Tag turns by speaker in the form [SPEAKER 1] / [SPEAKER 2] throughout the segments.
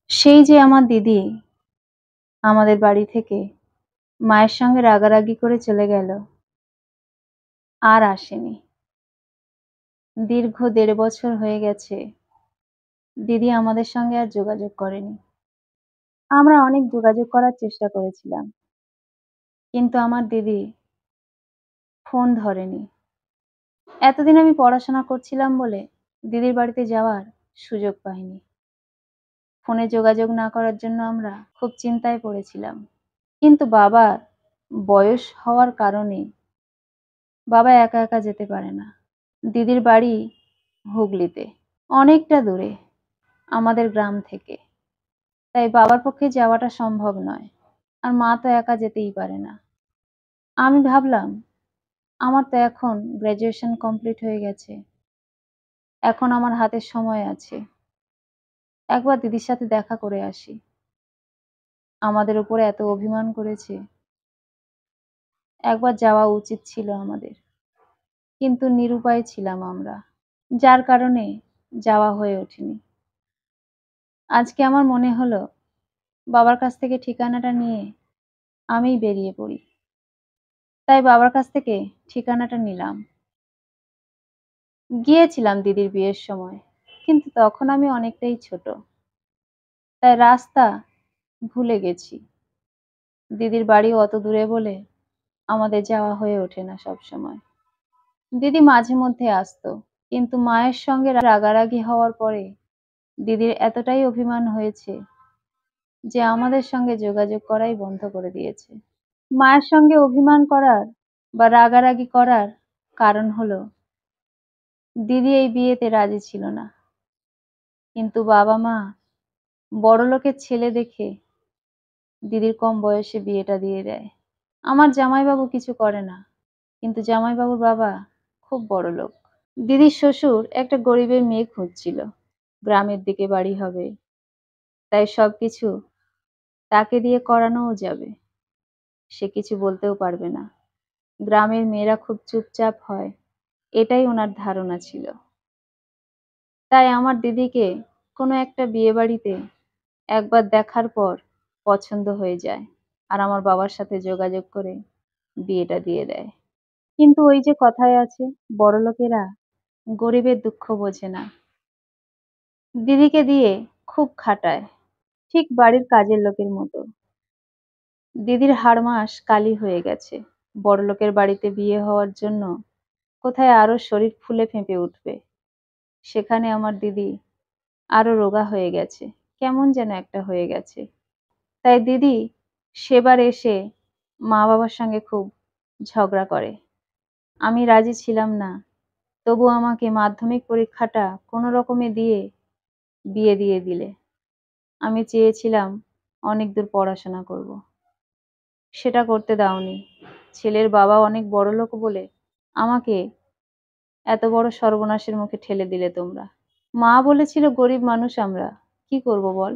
[SPEAKER 1] সেই যে আমার দিদি আমাদের বাড়ি থেকে মায়ের সঙ্গে রাগারাগি করে চলে গেল, আর আসেনি। দীর্ঘ ১.৫ বছর হয়ে গেছে দিদি আমাদের সঙ্গে আর যোগাযোগ করেনি। আমরা অনেক যোগাযোগ করার চেষ্টা করেছিলাম, কিন্তু আমার দিদি ফোন ধরেনি। এতদিন আমি পড়াশোনা করছিলাম বলে দিদির বাড়িতে যাওয়ার সুযোগ পাইনি। ফোনে যোগাযোগ না করার জন্য আমরা খুব চিন্তায় পড়েছিলাম। কিন্তু বাবার বয়স হওয়ার কারণে বাবা একা একা যেতে পারে না। দিদির বাড়ি হুগলিতে, অনেকটা দূরে আমাদের গ্রাম থেকে। তাই বাবার পক্ষে যাওয়াটা সম্ভব নয়, আর মা তো একা যেতেই পারে না। আমি ভাবলাম, আমার তো এখন গ্র্যাজুয়েশন কমপ্লিট হয়ে গেছে, এখন আমার হাতে সময় আছে, একবার দিদির সাথে দেখা করে আসি। আমাদের উপরে এত অভিমান করেছে, একবার যাওয়া উচিত ছিল আমাদের, কিন্তু নিরুপায় ছিলাম আমরা, যার কারণে যাওয়া হয়ে ওঠেনি। আজকে আমার মনে হলো বাবার কাছ থেকে ঠিকানাটা নিয়ে আমিই বেরিয়ে পড়ি। তাই বাবার কাছ থেকে ঠিকানাটা নিলাম। গিয়েছিলাম দিদির বিয়ের সময়, কিন্তু তখন আমি অনেকটাই ছোট, তাই রাস্তা ভুলে গেছি। দিদির বাড়ি অত দূরে বলে আমাদের যাওয়া হয়ে ওঠে না সব সময়। দিদি মাঝে মধ্যে আসতো, কিন্তু মায়ের সঙ্গে রাগারাগি হওয়ার পরে দিদির এতটাই অভিমান হয়েছে যে আমাদের সঙ্গে যোগাযোগ করাই বন্ধ করে দিয়েছে। মায়ের সঙ্গে অভিমান করার বা রাগারাগি করার কারণ হলো দিদি এই বিয়েতে রাজি ছিল না, কিন্তু বাবা মা বড়লোকের ছেলে দেখে দিদির কম বয়সে বিয়েটা দিয়ে দেয়। আমার জামাইবাবু কিছু করে না, কিন্তু জামাইবাবুর বাবা খুব বড়লোক। দিদির শ্বশুর একটা গরিবের মেয়ে খুঁজছিল, গ্রামের দিকে বাড়ি হবে, তাই সবকিছু তাকে দিয়ে করানোও যাবে। সে কিছু বলতেও পারবে না, গ্রামের মেয়েরা খুব চুপচাপ হয়, এটাই ওনার ধারণা ছিল। তাই আমার দিদিকে কোনো একটা বিয়ে বাড়িতে একবার দেখার পর পছন্দ হয়ে যায়, আর আমার বাবার সাথে যোগাযোগ করে বিয়েটা দিয়ে দেয়। কিন্তু ওই যে কথায় আছে, বড়লোকেরা গরিবের দুঃখ বোঝে না। দিদিকে দিয়ে খুব খাটায়, ঠিক বাড়ির কাজের লোকের মতো। দিদির হাড় মাস কালি হয়ে গেছে। বড়লোকের বাড়িতে বিয়ে হওয়ার জন্য কোথায় আরো শরীর ফুলে ফেঁপে উঠবে, সেখানে আমার দিদি আরো রোগা হয়ে গেছে, কেমন যেন একটা হয়ে গেছে। তাই দিদি সেবার এসে মা বাবার সঙ্গে খুব ঝগড়া করে। আমি রাজি ছিলাম না, তবু আমাকে মাধ্যমিক পরীক্ষাটা কোনো রকমে দিয়ে বিয়ে দিয়ে দিলে। আমি চেয়েছিলাম অনেক দূর পড়াশোনা করব, সেটা করতে দাওনি। ছেলের বাবা অনেক বড়লোক বলে আমাকে এত বড় সর্বনাশের মুখে ঠেলে দিলে তোমরা। মা বলেছিল গরিব মানুষ আমরা, কি করব বল,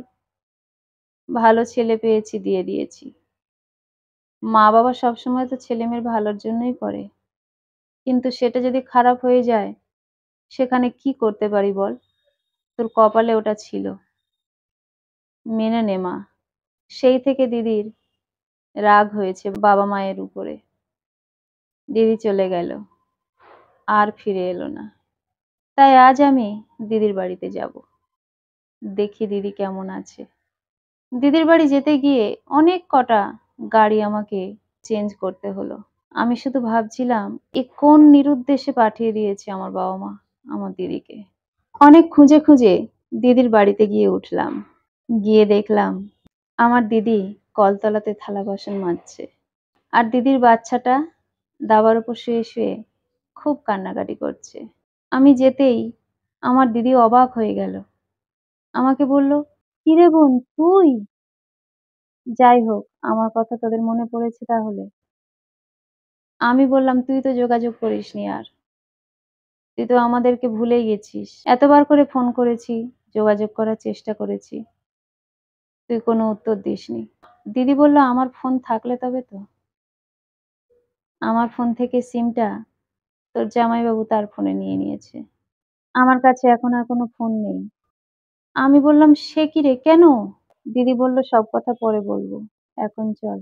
[SPEAKER 1] ভালো ছেলে পেয়েছি দিয়ে দিয়েছি। মা বাবা সবসময় তো ছেলে মেয়ের ভালোর জন্যই করে, কিন্তু সেটা যদি খারাপ হয়ে যায় সেখানে কি করতে পারি বল। তোর কপালে ওটা ছিল, মেনে নে মা। সেই থেকে দিদির রাগ হয়েছে বাবা মায়ের উপরে। দিদি চলে গেল, আর ফিরে এলো না। তাই আজ আমি দিদির বাড়িতে যাব, দেখি দিদি কেমন আছে। দিদির বাড়ি যেতে গিয়ে অনেক কটা গাড়ি আমাকে চেঞ্জ করতে হলো। আমি শুধু ভাবছিলাম, এ কোন নিরুদ্দেশে পাঠিয়ে দিয়েছে আমার বাবা মা আমার দিদিকে। অনেক খুঁজে খুঁজে দিদির বাড়িতে গিয়ে উঠলাম। গিয়ে দেখলাম আমার দিদি কলতলাতে থালা বাসন মাজছে, আর দিদির বাচ্চাটা দাবার উপর শুয়ে শুয়ে খুব কান্নাকাটি করছে। আমি যেতেই আমার দিদি অবাক হয়ে গেল, আমাকে বলল, কিরে বোন তুই? যাই হোক, আমার কথা তোদের মনে পড়েছে তাহলে। আমি বললাম, তুই তো যোগাযোগ করিসনি আর, তুই তো আমাদেরকে ভুলেই গেছিস। এতবার করে ফোন করেছি, যোগাযোগ করার চেষ্টা করেছি, তুই কোনো উত্তর দিসনি। দিদি বলল, আমার ফোন থাকলে তবে তো। আমার ফোন থেকে সিমটা তোর জামাইবাবু তার ফোনে নিয়ে নিয়েছে, আমার কাছে এখন আর কোনো ফোন নেই। আমি বললাম, সে কি রে, কেন? দিদি বলল, "সব কথা পরে বলবো। এখন চল,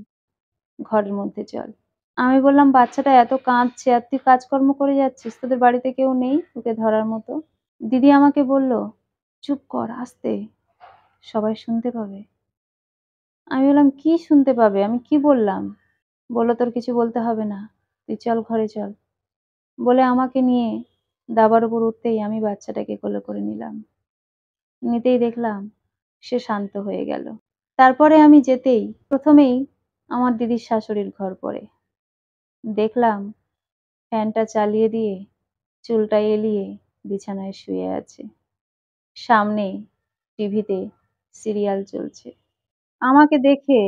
[SPEAKER 1] ঘরের মধ্যে চল।" আমি বললাম, "বাচ্চাটা এত কাঁদছে আর তুই কাজকর্ম করে যাচ্ছিস। তোদের বাড়িতে কেউ নেই ওকে ধরার মতো?" দিদি আমাকে বলল, "চুপ কর, আস্তে, সবাই শুনতে পাবে।" আমি বললাম, "কি শুনতে পাবে? আমি কি বললাম?" বলল, "তোর কিছু বলতে হবে না। তুই চল, ঘরে চল।" বলে আমাকে নিয়ে দাবার উপর উঠতেই আমি বাচ্চাটাকে কোলে করে নিলাম। নিতেই দেখলাম সে শান্ত হয়ে গেল। তারপরে আমি যেতেই ১ম এই আমার দিদির শাশুড়ির ঘর পড়ে। দেখলাম ফ্যানটা চালিয়ে দিয়ে চুলটা এলিয়ে বিছানায় শুয়ে আছে। সামনে টিভিতে সিরিয়াল চলছে। আমাকে দেখে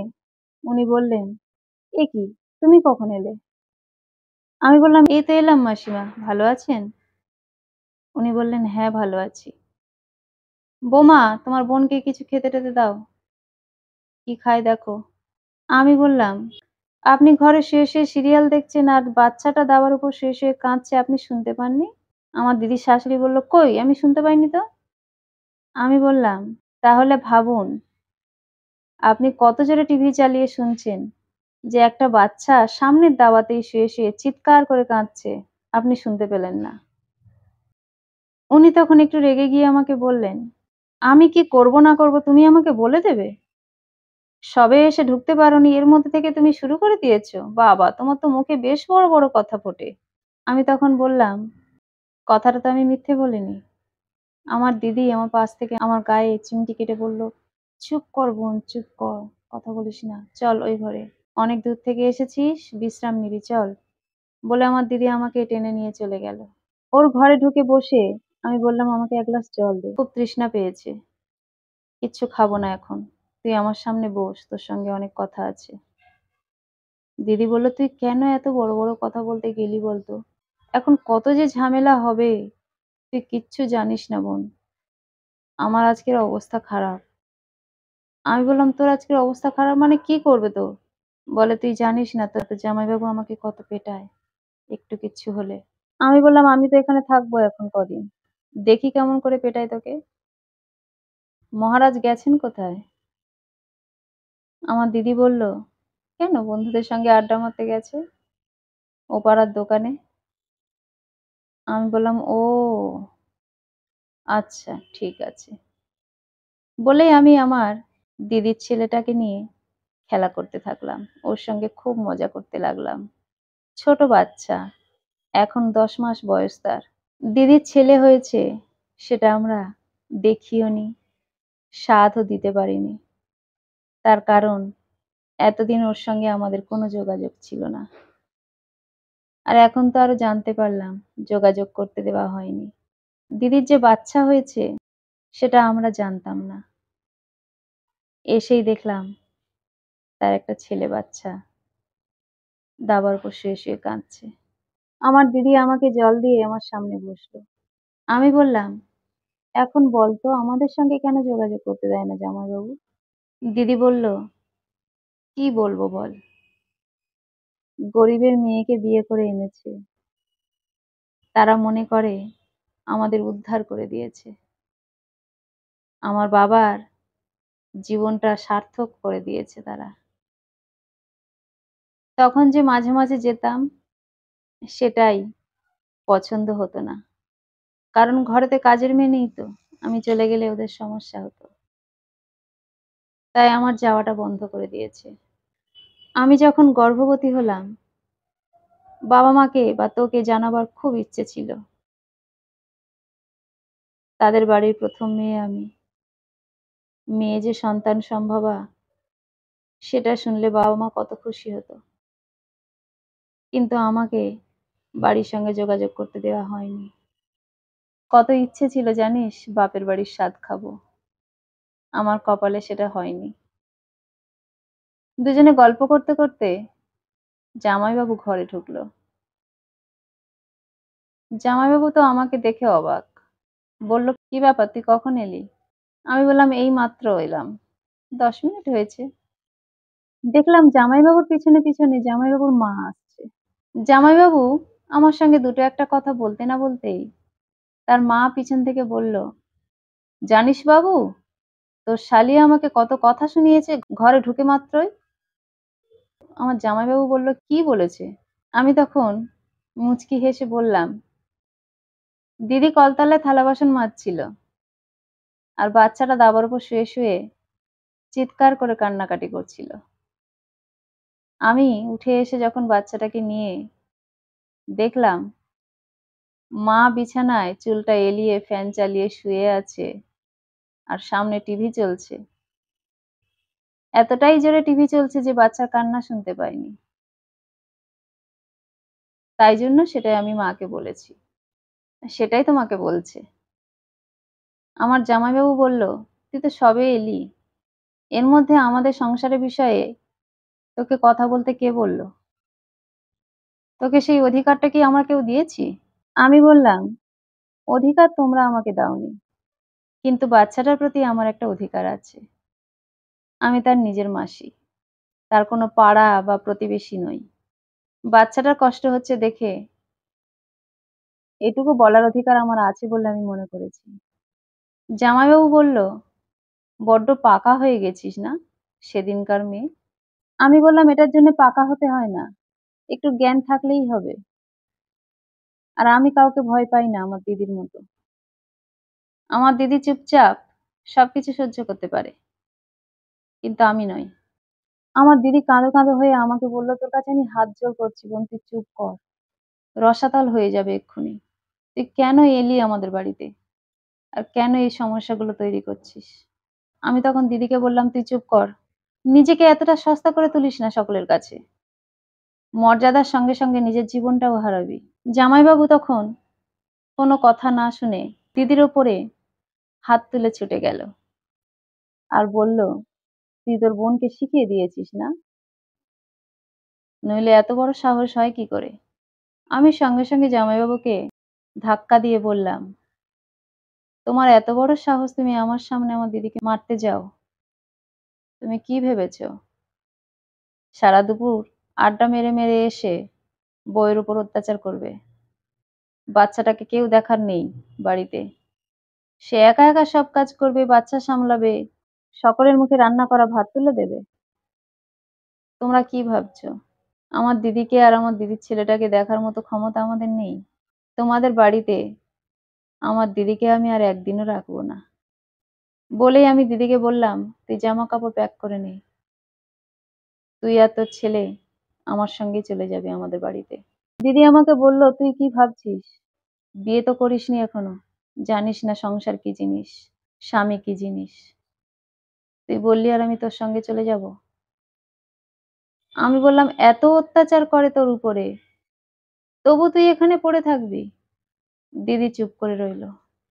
[SPEAKER 1] উনি বললেন, "এ কি? তুমি কখন এলে?" আমি বললাম, "এই তো এলাম মাসিমা। ভালো আছেন?" উনি বললেন, "হ্যাঁ, ভালো আছি। বৌমা, তোমার বোনকে কিছু খেতে-টেতে দাও। কি খায় দেখো।" আমি বললাম, "আপনি ঘরে শুয়ে সিরিয়াল দেখছেন আর বাচ্চাটা দাওয়ার উপর শুয়ে কাঁদছে, আপনি শুনতে পাননি?" আমার দিদির শাশুড়ি বলল, "কই? আমি শুনতে পাইনি তো।" আমি বললাম, "তাহলে ভাবুন, আপনি কত জোরে টিভি চালিয়ে শুনছেন যে একটা বাচ্চা সামনের দাওয়াতেই শুয়ে চিৎকার করে কাঁদছে, আপনি শুনতে পেলেন না।" উনি তখন একটু রেগে গিয়ে আমাকে বললেন, "আমি কি করব না করব তুমি আমাকে বলে দেবে? সবে এসে ঢুকতে পারোনি এর মধ্যে থেকে তুমি শুরু করে দিয়েছো? বাবা! তোমার তো মুখে বেশ বড়, বড় কথা ফোটে।" আমি তখন বললাম, "কথাটা তো আমি মিথ্যে বলিনি।" আমার দিদি আমার পাশ থেকে আমার গায়ে চিমটি কেটে বলল, "চুপ কর বোন, চুপ কর। কথা বলিস না। চল ওই ঘরে। অনেক দূর থেকে এসেছিস, বিশ্রাম নিবি চল।" বলে আমার দিদি আমাকে টেনে নিয়ে চলে গেল। ওর ঘরে ঢুকে বসে আমি বললাম, "আমাকে এক গ্লাস জল দে। খুব তৃষ্ণা পেয়েছে। কিচ্ছু খাবো না এখন। তুই আমার সামনে বস। তোর সঙ্গে অনেক কথা আছে।" দিদি বলল, "তুই কেন এত বড়, বড় কথা বলতে গেলি বলতো? এখন কত যে ঝামেলা হবে, তুই কিচ্ছু জানিস না বোন। আমার আজকের অবস্থা খারাপ।" আমি বললাম, "তোর আজকের অবস্থা খারাপ মানে কি করবে তোর?" বলে, "তুই জানিস না তোর জামাইবাবু আমাকে কত পেটায় একটু কিচ্ছু হলে।" আমি বললাম, "আমি তো এখানে থাকবো এখন কদিন। দেখি কেমন করে পেটায় তোকে।" মহারাজ গেছেন কোথায়? আমার দিদি বলল, "কেন বন্ধুদের সঙ্গে আড্ডা মারতে গেছে ও পাড়ার দোকানে।" আমি বললাম, "ও আচ্ছা, ঠিক আছে।" বলেই আমি আমার দিদির ছেলেটাকে নিয়ে খেলা করতে থাকলাম। ওর সঙ্গে খুব মজা করতে লাগলাম। ছোট বাচ্চা, এখন ১০ মাস বয়স তার। দিদির ছেলে হয়েছে সেটা আমরা দেখিওনি, সাধও দিতে পারিনি। তার কারণ এতদিন ওর সঙ্গে আমাদের কোনো যোগাযোগ ছিল না। আর এখন তো আরো জানতে পারলাম যোগাযোগ করতে দেওয়া হয়নি। দিদির যে বাচ্চা হয়েছে সেটা আমরা জানতাম না। এসেই দেখলাম তার একটা ছেলে বাচ্চা দাবার উপর শুয়ে কাঁদছে। আমার দিদি আমাকে জল দিয়ে আমার সামনে বসলো। আমি বললাম, "এখন বলতো আমাদের সঙ্গে কেন যোগাযোগ করতে দেয় না জামাইবাবু?" দিদি বলল, "কি বলবো বল? গরিবের মেয়েকে বিয়ে করে এনেছে। তারা মনে করে আমাদের উদ্ধার করে দিয়েছে। আমার বাবার জীবনটা সার্থক করে দিয়েছে তারা। তখন যে মাঝে, মাঝে যেতাম সেটাই পছন্দ হতো না। কারণ ঘরেতে কাজের মেয়ে নেই তো। আমি চলে গেলে ওদের সমস্যা হতো। তাই আমার যাওয়াটা বন্ধ করে দিয়েছে। আমি যখন গর্ভবতী হলাম, বাবা-মাকে বা তোকে জানাবার খুব ইচ্ছে ছিল। তাদের বাড়ির ১ম মেয়ে আমি। মেয়ে যে সন্তান সম্ভবা সেটা শুনলে বাবা-মা কত খুশি হতো। কিন্তু আমাকে বাড়ির সঙ্গে যোগাযোগ করতে দেওয়া হয়নি। কত ইচ্ছে ছিল জানিস বাপের বাড়ির স্বাদ খাবো। আমার কপালে সেটা হয়নি। দুজনে গল্প করতে, করতে জামাইবাবু ঘরে ঢুকলো। জামাইবাবু তো আমাকে দেখে অবাক। বলল, "কি ব্যাপার তুই কখন এলি?" আমি বললাম, "এই মাত্র এলাম। ১০ মিনিট হয়েছে।" দেখলাম জামাইবাবুর পিছনে জামাইবাবুর মা আসছে। জামাইবাবু আমার সঙ্গে দুটো একটা কথা বলতে না বলতেই তার মা পিছন থেকে বলল, "জানিস বাবু, তোর শালি আমাকে কত কথা শুনিয়েছে ঘরে ঢুকে মাত্রই। আমার জামাইবাবু বলল, কি বলেছে? আমি তখন মুচকি হেসে বললাম, দিদি কলতলায় থালা বাসন মাজছিল আর বাচ্চাটা দাবার উপর শুয়ে শুয়ে চিৎকার করে কান্নাকাটি করছিল। আমি উঠে এসে যখন বাচ্চাটাকে নিয়ে দেখলাম মা বিছানায় চুলটা এলিয়ে ফ্যান চালিয়ে শুয়ে আছে আর সামনে টিভি চলছে। এতটাই জোরে টিভি চলছে যে বাচ্চার কান্না শুনতে পাইনি। তাই জন্য সেটাই আমি মাকে বলেছি। সেটাই তোমাকে বলছে। আমার জামাইবাবু বলল, তুই তো সবে এলি, এর মধ্যে আমাদের সংসারের বিষয়ে তোকে কথা বলতে কে বলল? তোকে সেই অধিকারটা কি আমার কেউ দিয়েছি? আমি বললাম, অধিকার তোমরা আমাকে দাওনি, কিন্তু বাচ্চাটার প্রতি আমার একটা অধিকার আছে। আমি তার নিজের মাসি, তার কোনো পাড়া বা প্রতিবেশী নই। বাচ্চাটার কষ্ট হচ্ছে দেখে এটুকু বলার অধিকার আমার আছে বলে আমি মনে করেছি। জামাইবাবু বলল, বড্ড পাকা হয়ে গেছিস না সেদিনকার মেয়ে। আমি বললাম, এটার জন্য পাকা হতে হয় না, একটু জ্ঞান থাকলেই হবে। আর আমি কাউকে ভয় পাই না আমার দিদির মতো। আমার দিদি চুপচাপ সবকিছু সহ্য করতে পারে, কিন্তু আমি নই। আমার দিদি কাঁদো কাঁদো হয়ে আমাকে বলল, তোর কাছে আমি হাত জোড় করছি বোন, তুই চুপ কর, রসাতল হয়ে যাবে এক্ষুনি। তুই কেন এলি আমাদের বাড়িতে আর কেন এই সমস্যাগুলো তৈরি করছিস? আমি তখন দিদিকে বললাম, তুই চুপ কর, নিজেকে এতটা সস্তা করে তুলিস না সকলের কাছে। মর্যাদার সঙ্গে সঙ্গে নিজের জীবনটাও হারাবি। জামাইবাবু তখন কোনো কথা না শুনে দিদির ওপরে হাত তুলে ছুটে গেল আর বলল, তুই তোর বোনকে শিখিয়ে দিয়েছিস না, নইলে এত বড় সাহস হয় কি করে? আমি সঙ্গে সঙ্গে জামাইবাবুকে ধাক্কা দিয়ে বললাম, তোমার এত বড় সাহস, তুমি আমার সামনে আমার দিদিকে মারতে যাও? তুমি কি ভেবেছো সারা দুপুর আড্ডা মেরে মেরে এসে বউয়ের উপর অত্যাচার করবে? বাচ্চাটাকে কেউ দেখার নেই বাড়িতে, সে একা একা সব কাজ করবে, বাচ্চা সামলাবে, সকলের মুখে রান্না করা ভাত তুলে দেবে? তোমরা কি ভাবছো আমার দিদিকে আর আমার দিদির ছেলেটাকে দেখার মতো ক্ষমতা আমাদের নেই? তোমাদের বাড়িতে আমার দিদিকে আমি আর একদিনও রাখবো না। বলেই আমি দিদিকে বললাম, তুই জামা কাপড় প্যাক করে নে, তুই আর তোর ছেলে আমার সঙ্গে চলে যাবে আমাদের বাড়িতে। দিদি আমাকে বলল, তুই কি ভাবছিস, বিয়ে তো করিসনি এখনো, জানিস না সংসার কি জিনিস, স্বামী কি জিনিস, তুই বললি আর আমি তোর সঙ্গে চলে যাব? আমি বললাম, এত অত্যাচার করে তোর উপরে, তবু তুই এখানে পড়ে থাকবি? দিদি চুপ করে রইল।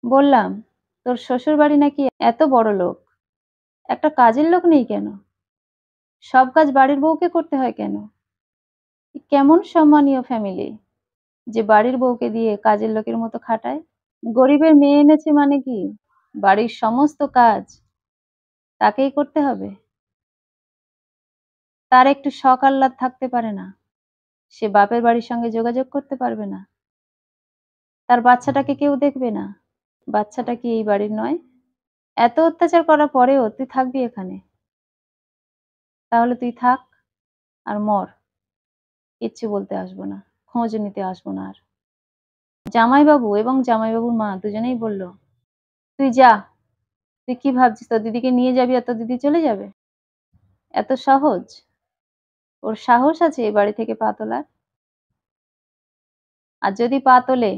[SPEAKER 1] বললাম, তোর শ্বশুর বাড়ি নাকি এত বড় লোক, একটা কাজের লোক নেই কেন? সব কাজ বাড়ির বউকে করতে হয় কেন? কেমন সম্মানীয় ফ্যামিলি যে বাড়ির বউকে দিয়ে কাজের লোকের মতো খাটায়? গরিবের মেয়ে এনেছে মানে কি বাড়ির সমস্ত কাজ তাকেই করতে হবে? তার একটু শখ আহ্লাদ থাকতে পারে না? সে বাপের বাড়ির সঙ্গে যোগাযোগ করতে পারবে না? তার বাচ্চাটাকে কেউ দেখবে না? বাচ্চাটা কি এই বাড়ির নয়? এত অত্যাচার করার পরেও তুই থাকবি এখানে? তাহলে তুই থাক আর মর, কিচ্ছু বলতে আসবো না, খোঁজ নিতে আসবো না আর। জামাইবাবু এবং জামাইবাবুর মা দুজনেই বলল, তুই যা, তুই কি ভাবছিস তোর দিদিকে নিয়ে যাবি আর তোর দিদি চলে যাবে? এত সহজ? ওর সাহস আছে এই বাড়ি থেকে পা তোলার? আর যদি পা তোলে,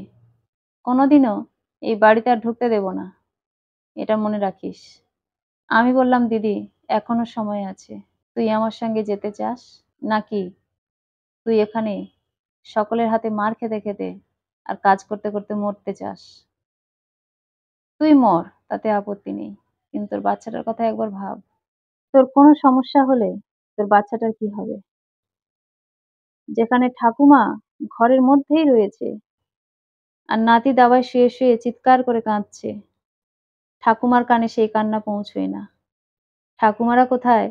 [SPEAKER 1] কোনোদিনও এই বাড়িতে আর ঢুকতে দেব না, এটা মনে রাখিস। আমি বললাম, দিদি এখনো সময় আছে, তুই আমার সঙ্গে যেতে চাস, নাকি তুই এখানে সকলের হাতে মার খেতে খেতে আর কাজ করতে করতে মরতে চাস? তুই মর, তাতে আপত্তি নেই, কিন্তু তোর বাচ্চাটার কথা একবার ভাব। তোর কোনো সমস্যা হলে তোর বাচ্চাটার কি হবে? যেখানে ঠাকুমা ঘরের মধ্যেই রয়েছে আর নাতি দাওয়ায় শুয়ে শুয়ে চিৎকার করে কাঁদছে, ঠাকুমার কানে সেই কান্না পৌঁছয় না। ঠাকুমারা কোথায়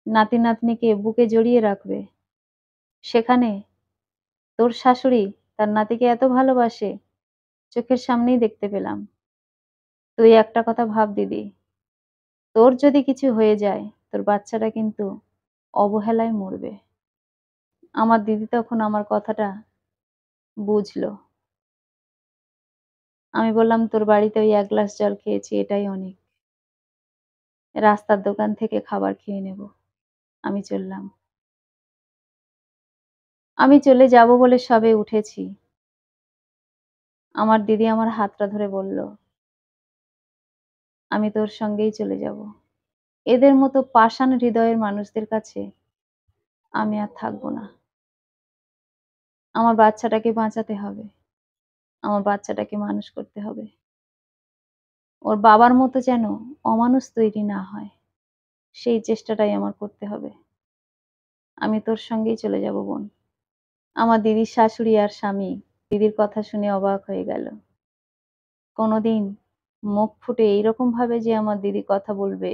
[SPEAKER 1] নাতি নাতনিকে বুকে জড়িয়ে রাখবে? সেখানে তোর শাশুড়ি তার নাতিকে এত ভালোবাসে, চোখের সামনেই দেখতে পেলাম। তুই একটা কথা ভাব দিদি, তোর যদি কিছু হয়ে যায় তোর বাচ্চাটা কিন্তু অবহেলায় মরবে। আমার দিদি তখন আমার কথাটা বুঝলো। আমি বললাম, তোর বাড়িতে ওই ১ গ্লাস জল খেয়েছি, এটাই অনেক। রাস্তার দোকান থেকে খাবার খেয়ে নেব। আমি চললাম। আমি চলে যাব বলে সবে উঠেছি। আমার দিদি আমার হাতটা ধরে বলল, আমি তোর সঙ্গেই চলে যাব। এদের মতো পাষাণ হৃদয়ের মানুষদের কাছে আমি আর থাকবো না। আমার বাচ্চাটাকে বাঁচাতে হবে। আমার বাচ্চাটাকে মানুষ করতে হবে। ওর বাবার মতো যেন অমানুষ তৈরি না হয়, সেই চেষ্টাটাই আমার করতে হবে। আমি তোর সঙ্গেই চলে যাব বোন। আমার দিদির শাশুড়ি আর স্বামী দিদির কথা শুনে অবাক হয়ে গেল। কোনোদিন মুখ ফুটে এইরকম ভাবে যে আমার দিদি কথা বলবে,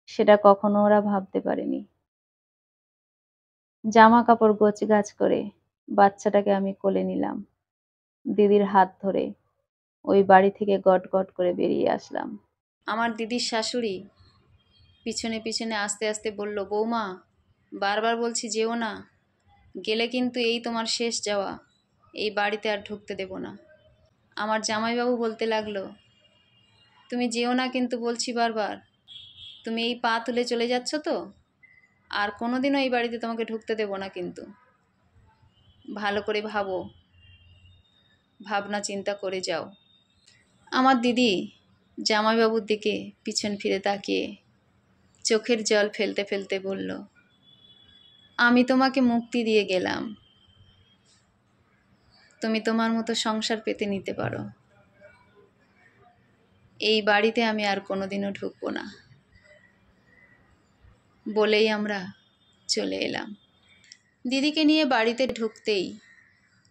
[SPEAKER 1] সেটা কখনো ওরা ভাবতে পারেনি। জামা কাপড় গোছগাছ করে বাচ্চাটাকে আমি কোলে নিলাম। দিদির হাত ধরে ওই বাড়ি থেকে গট গট করে বেরিয়ে আসলাম। আমার দিদির শাশুড়ি পিছনে পিছনে আস্তে আস্তে বলল, বৌমা, বারবার বলছি যেও না, গেলে কিন্তু এই তোমার শেষ যাওয়া, এই বাড়িতে আর ঢুকতে দেব না। আমার জামাইবাবু বলতে লাগলো, তুমি যেও না কিন্তু বলছি বারবার, তুমি এই পা তুলে চলে যাচ্ছ তো, আর কোনোদিনও এই বাড়িতে তোমাকে ঢুকতে দেব না কিন্তু। ভালো করে ভাবো, ভাবনা চিন্তা করে যাও। আমার দিদি জামাইবাবুর দিকে পিছন ফিরে তাকিয়ে চোখের জল ফেলতে ফেলতে বলল, আমি তোমাকে মুক্তি দিয়ে গেলাম, তুমি তোমার মতো সংসার পেতে নিতে পারো। এই বাড়িতে আমি আর কোনোদিনও ঢুকবো না বলেই আমরা চলে এলাম। দিদিকে নিয়ে বাড়িতে ঢুকতেই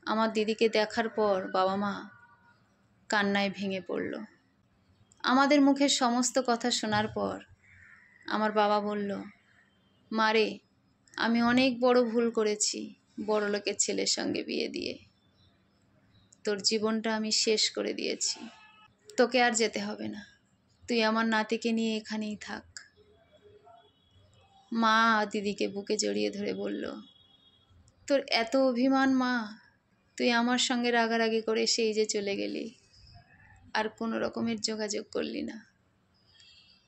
[SPEAKER 1] আমার দিদিকে দেখার পর বাবা মা কান্নায় ভেঙে পড়ল। আমাদের মুখের সমস্ত কথা শোনার পর আমার বাবা বলল, মারে, আমি অনেক বড় ভুল করেছি বড়লোকের ছেলের সঙ্গে বিয়ে দিয়ে। তোর জীবনটা আমি শেষ করে দিয়েছি, তোকে আর যেতে হবে না, তুই আমার নাতিকে নিয়ে এখানেই থাক। মা দিদিকে বুকে জড়িয়ে ধরে বলল, তোর এত অভিমান মা, তুই আমার সঙ্গে রাগারাগি করে সেই যে চলে গেলি, আর কোনো রকমের যোগাযোগ করলি না।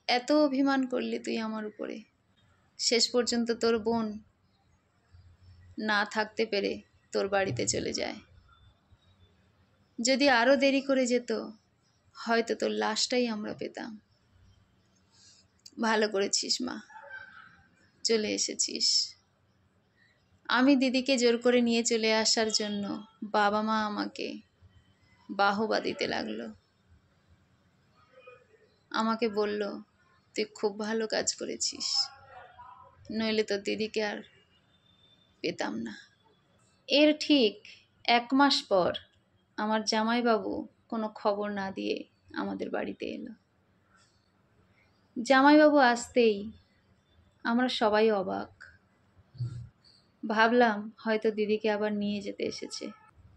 [SPEAKER 1] এত অভিমান করলি তুই আমার উপরে, শেষ পর্যন্ত তোর বোন না থাকতে পেরে তোর বাড়িতে চলে যায়। যদি আরো দেরি করে যেত, হয়তো তোর লাশটাই আমরা পেতাম। ভালো করেছিস মা, চলে এসেছিস। আমি দিদিকে জোর করে নিয়ে চলে আসার জন্য বাবা মা আমাকে বাহবা দিতে লাগলো। আমাকে বলল, তুই খুব ভালো কাজ করেছিস, নইলে তোর দিদিকে আর পেতাম না। এর ঠিক 1 মাস পর আমার জামাইবাবু কোনো খবর না দিয়ে আমাদের বাড়িতে এলো। জামাইবাবু আসতেই আমরা সবাই অবাক। ভাবলাম হয়তো দিদিকে আবার নিয়ে যেতে এসেছে।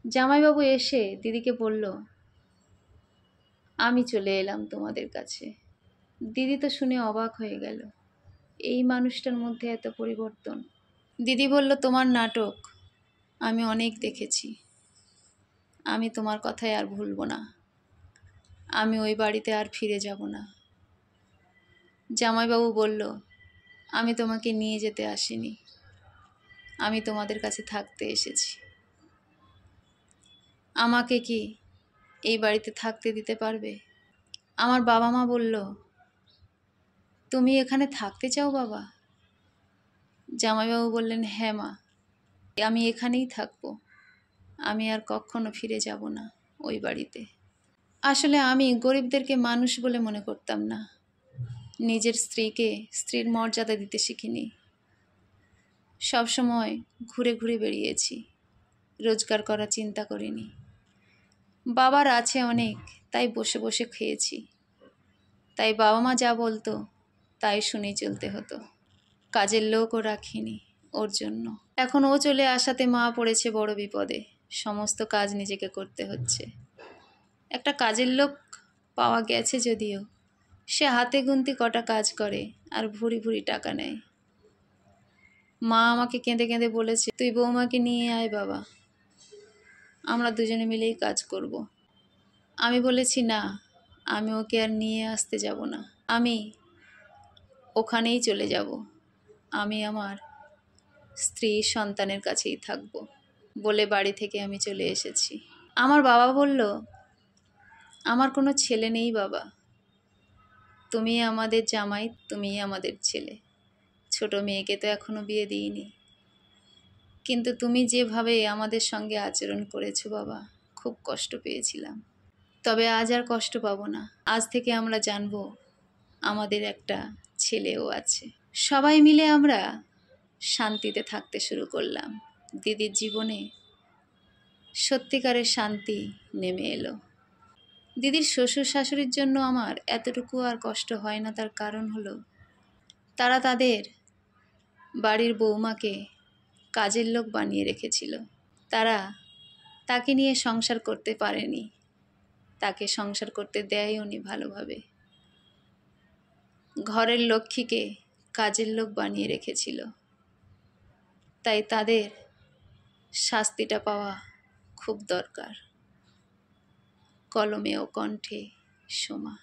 [SPEAKER 1] জামাইবাবু এসে দিদিকে বলল, আমি চলে এলাম তোমাদের কাছে। দিদি তো শুনে অবাক হয়ে গেল, এই মানুষটার মধ্যে এত পরিবর্তন। দিদি বলল, তোমার নাটক আমি অনেক দেখেছি, আমি তোমার কথায় আর ভুলবো না, আমি ওই বাড়িতে আর ফিরে যাব না। জামাইবাবু বলল, আমি তোমাকে নিয়ে যেতে আসিনি, আমি তোমাদের কাছে থাকতে এসেছি। আমাকে কি এই বাড়িতে থাকতে দিতে পারবে? আমার বাবা মা বলল, তুমি এখানে থাকতে চাও বাবা? জামাইবাবু বললেন, হ্যাঁ মা, আমি এখানেই থাকবো, আমি আর কখনো ফিরে যাব না ওই বাড়িতে। আসলে আমি গরিবদেরকে মানুষ বলে মনে করতাম না, নিজের স্ত্রীকে স্ত্রীর মর্যাদা দিতে শিখিনি। সবসময় ঘুরে ঘুরে বেরিয়েছি, রোজগার করার চিন্তা করিনি। বাবার আছে অনেক, তাই বসে বসে খেয়েছি, তাই বাবা মা যা বলতো তাই শুনেই চলতে হতো। কাজের লোকও রাখিনি ওর জন্য। এখন ও চলে আসাতে মা পড়েছে বড় বিপদে, সমস্ত কাজ নিজেকে করতে হচ্ছে। একটা কাজের লোক পাওয়া গেছে যদিও, সে হাতে গুনতি কটা কাজ করে আর ভুরি ভুরি টাকা নেয়। মা আমাকে কেঁদে কেঁদে বলেছে, তুই বৌমাকে নিয়ে আয় বাবা, আমরা দুজনে মিলেই কাজ করব। আমি বলেছি না, আমি ওকে আর নিয়ে আসতে যাব না, আমি ওখানেই চলে যাব, আমি আমার স্ত্রী সন্তানের কাছেই থাকব বলে বাড়ি থেকে আমি চলে এসেছি। আমার বাবা বলল, আমার কোনো ছেলে নেই বাবা, তুমি আমাদের জামাই, তুমিই আমাদের ছেলে। ছোট মেয়েকে তো এখনো বিয়ে দিইনি, কিন্তু তুমি যেভাবে আমাদের সঙ্গে আচরণ করেছো বাবা, খুব কষ্ট পেয়েছিলাম। তবে আজ আর কষ্ট পাবো না। আজ থেকে আমরা জানবো আমাদের একটা ছেলেও আছে। সবাই মিলে আমরা শান্তিতে থাকতে শুরু করলাম। দিদির জীবনে সত্যিকারের শান্তি নেমে এলো। দিদির শ্বশুর শাশুড়ির জন্য আমার এতটুকু আর কষ্ট হয় না, তার কারণ হলো তারা তাদের বাড়ির বৌমাকে কাজের লোক বানিয়ে রেখেছিল। তারা তাকে নিয়ে সংসার করতে পারেনি, তাকে সংসার করতে দেয়ওনি ভালোভাবে। ঘরের লক্ষ্মীকে কাজের লোক বানিয়ে রেখেছিল। তাই তাদের শাস্তিটা পাওয়া খুব দরকার। কলমে ও কণ্ঠে সোমা।